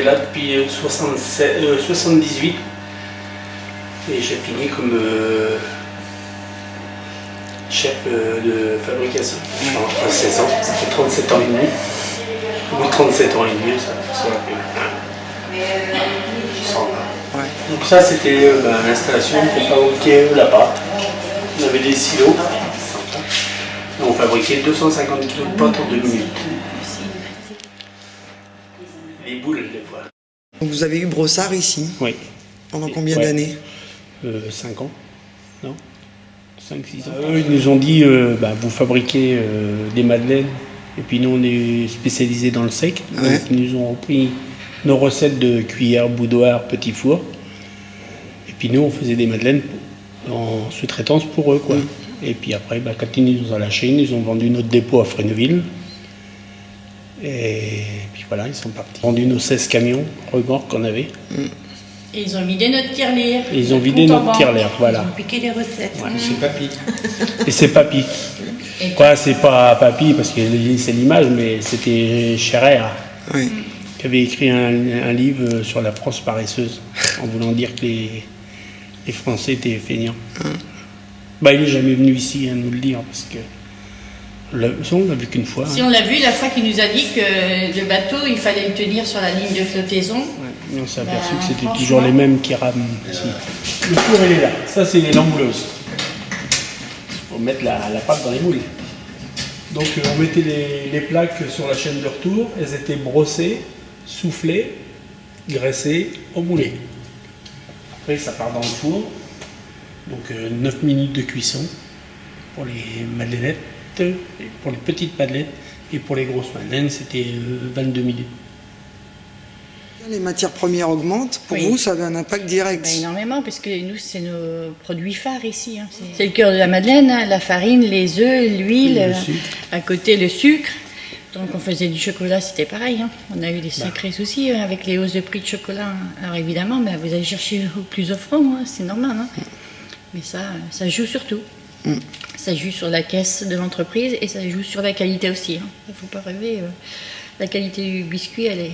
j'étais là depuis 78 et j'ai fini comme chef de fabrication. Entre 16 ans, ça fait 37 ans et demi. Au bout de 37 ans et demi, ça va plus. Ouais. Donc ça, c'était l'installation pour fabriquer la pâte. On avait des silos. Et on fabriquait 250 kg de pâte en 2 minutes. Les boules, des fois. Donc vous avez eu Brossard ici? Oui. Pendant combien d'années? 5 ans. Non, 5-6 ans. Eux, ils nous ont dit, vous fabriquez des madeleines. Et puis nous, on est spécialisés dans le sec. Ouais. Donc, ils nous ont repris nos recettes de cuillère, boudoir, petit four. Et puis nous, on faisait des madeleines en sous-traitance pour eux, quoi. Et puis après, quand ils nous ont lâché, ils nous ont vendu notre dépôt à Fresneville. Et puis voilà, ils sont partis. Ils ont vendu nos 16 camions remorques qu'on avait. Et ils ont vidé notre tirelire. Et ils ont vidé notre tirelire, voilà. Ils ont piqué les recettes. Ouais. C'est papy. Et c'est papy. Quoi, c'est pas papy parce que c'est l'image, mais c'était Scherer Oui. qui avait écrit un livre sur la France paresseuse, en voulant dire que les Français étaient feignants. Il n'est jamais venu ici nous le dire, parce que on l'a vu qu'une fois. Si on l'a vu la fois qu'il nous a dit que le bateau, il fallait le tenir sur la ligne de flottaison. Ouais, on s'est aperçu que c'était toujours les mêmes qui rament ici. Le four, il est là. Ça, c'est l'embouleuse. Pour mettre la pâte dans les moules. Donc, on mettait les plaques sur la chaîne de retour. Elles étaient brossées, soufflées, graissées, emmoulées. Après, ça part dans le four. Donc 9 minutes de cuisson pour les madeleines, pour les petites madeleines, et pour les grosses madeleines, c'était 22 minutes. Les matières premières augmentent. Pour vous, ça avait un impact direct? Énormément, parce que nous, c'est nos produits phares ici. Hein. C'est le cœur de la madeleine, hein, la farine, les œufs, l'huile, à côté le sucre. Donc on faisait du chocolat, c'était pareil. Hein. On a eu des sacrés soucis avec les hausses de prix de chocolat. Alors évidemment, vous allez chercher au plus offrant, hein, c'est normal. Hein. Mais ça joue surtout. Ça joue sur la caisse de l'entreprise et ça joue sur la qualité aussi. Il ne faut pas rêver. La qualité du biscuit, elle est...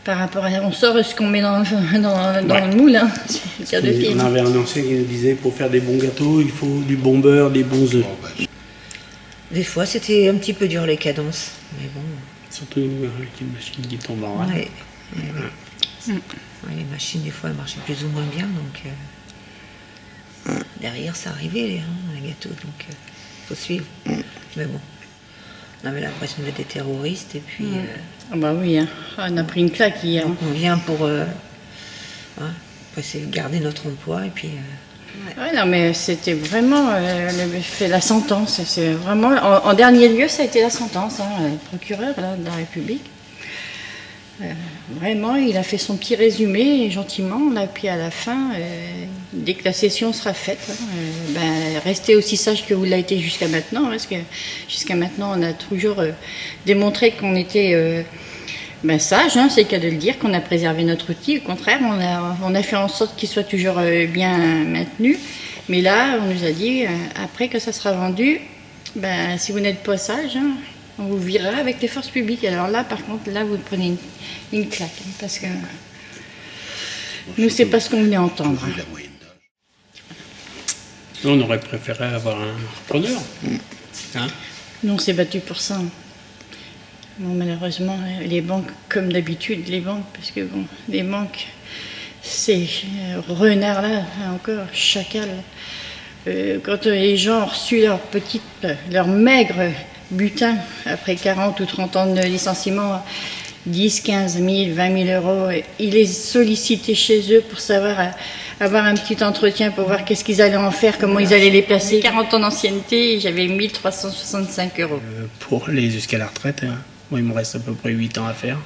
Par rapport à... On sort ce qu'on met dans le moule. Hein. On avait un ancien qui nous disait, pour faire des bons gâteaux, il faut du bon beurre, des bons œufs. Des fois, c'était un petit peu dur les cadences. Mais bon. Surtout avec une machine qui tombe en rade. Ouais. Les machines, des fois, elles marchaient plus ou moins bien. Donc... derrière, ça arrivait, les gâteaux, donc il faut suivre. Mais bon, on avait l'impression d'être des terroristes, et puis... Ah bah oui, hein. On a pris une claque hier. Donc on vient pour essayer de garder notre emploi, et puis... Ouais, non, mais c'était vraiment la sentence. C'est vraiment, en dernier lieu, ça a été la sentence, hein, le procureur là, de la République. Vraiment, il a fait son petit résumé, et gentiment, là, puis à la fin, dès que la session sera faite, restez aussi sage que vous l'avez été jusqu'à maintenant, parce que jusqu'à maintenant, on a toujours démontré qu'on était sage, hein, c'est le cas de le dire, qu'on a préservé notre outil. Au contraire, on a fait en sorte qu'il soit toujours bien maintenu. Mais là, on nous a dit, après que ça sera vendu, si vous n'êtes pas sage, hein, on vous virera avec les forces publiques. Alors là, par contre, là, vous prenez une claque. Hein, parce que nous, c'est pas ce qu'on venait entendre. Nous, on aurait préféré avoir un repreneur. Hein? Nous, on s'est battu pour ça. Bon, malheureusement, les banques, comme d'habitude, parce que bon, les banques, ces renards-là, encore, chacal. Quand les gens ont reçu leur maigre butin, après 40 ou 30 ans de licenciement, 10, 15 000, 20 000 euros, ils les sollicitaient chez eux pour savoir, avoir un petit entretien pour voir qu'est-ce qu'ils allaient en faire, comment ils allaient les placer. 40 ans d'ancienneté, j'avais 1 365 euros. Pour aller jusqu'à la retraite, hein. Moi, il me reste à peu près 8 ans à faire.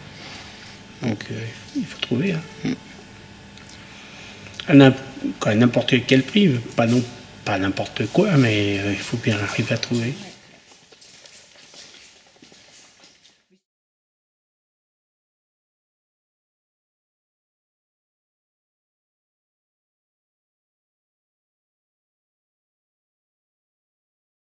Donc, il faut trouver. Hein. À n'importe quel prix, pas n'importe quoi, mais il faut bien arriver à trouver.